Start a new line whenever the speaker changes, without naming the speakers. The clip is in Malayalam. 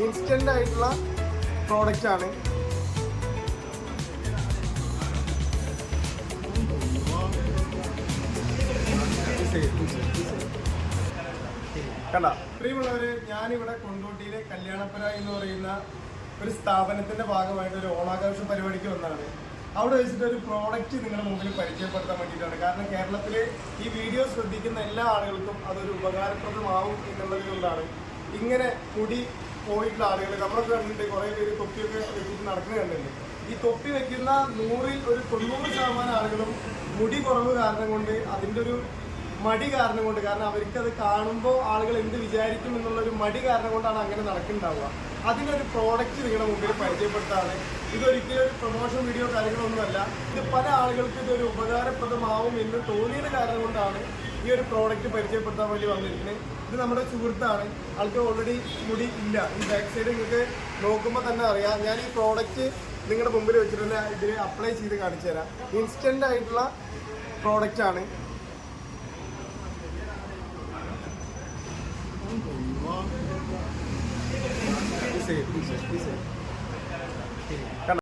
ഇൻസ്റ്റന്റ് ആയിട്ടുള്ള പ്രോഡക്റ്റ് ആണ്. കണ്ട പ്രിയമുള്ളവര്, ഞാനിവിടെ കൊണ്ടോട്ടിയിലെ കല്യാണപ്പുര എന്ന് പറയുന്ന ഒരു സ്ഥാപനത്തിന്റെ ഭാഗമായിട്ട് ഒരു ഓണാഘോഷ പരിപാടിക്ക് വന്നതാണ്. അവിടെ വെച്ചിട്ട് ഒരു പ്രോഡക്റ്റ് നിങ്ങളുടെ മുമ്പിൽ പരിചയപ്പെടുത്താൻ വേണ്ടിയിട്ടാണ്. കാരണം കേരളത്തിൽ ഈ വീഡിയോ ശ്രദ്ധിക്കുന്ന എല്ലാ ആളുകൾക്കും അതൊരു ഉപകാരപ്രദമാവും എന്നുള്ളത് കൊണ്ടാണ്. ഇങ്ങനെ മുടി പോയിട്ടുള്ള ആളുകൾ നമ്മളൊക്കെ കണ്ടിട്ട് കുറേ പേര് തൊപ്പിയൊക്കെ വെച്ചിട്ട് നടക്കുന്നത് കണ്ടിട്ടുണ്ട്. ഈ തൊപ്പി വെക്കുന്ന 100-ൽ ഒരു 90% ആളുകളും മുടി കുറവ് കാരണം കൊണ്ട്, അതിൻ്റെ ഒരു മടി കാരണം കൊണ്ട്, കാരണം അവർക്കത് കാണുമ്പോൾ ആളുകൾ എന്ത് വിചാരിക്കും എന്നുള്ളൊരു മടി കാരണം കൊണ്ടാണ് അങ്ങനെ നടക്കുന്നുണ്ടാവുക. അതിനൊരു പ്രോഡക്റ്റ് നിങ്ങളുടെ മുമ്പിൽ പരിചയപ്പെടുത്താണ്. ഇതൊരിക്കലും ഒരു പ്രൊമോഷൻ വീഡിയോ കാര്യങ്ങളൊന്നുമല്ല. ഇത് പല ആളുകൾക്ക് ഇതൊരു ഉപകാരപ്രദമാവും എന്ന് തോന്നിയത് കാരണം കൊണ്ടാണ് ഈ ഒരു പ്രോഡക്റ്റ് പരിചയപ്പെടുത്താൻ വേണ്ടി വന്നിരിക്കുന്നത്. ഇത് നമ്മുടെ സുഹൃത്താണ്. ആൾക്ക് ഓൾറെഡി മുടി ഇല്ല. ഈ ബാക്ക് സൈഡ് നിങ്ങൾക്ക് നോക്കുമ്പോൾ തന്നെ അറിയാം. ഞാൻ ഈ പ്രോഡക്റ്റ് നിങ്ങളുടെ മുമ്പിൽ വെച്ചിട്ട് ഇതിൽ അപ്ലൈ ചെയ്ത് കാണിച്ചു തരാം. ഇൻസ്റ്റന്റ് ആയിട്ടുള്ള പ്രോഡക്റ്റ് ആണ്.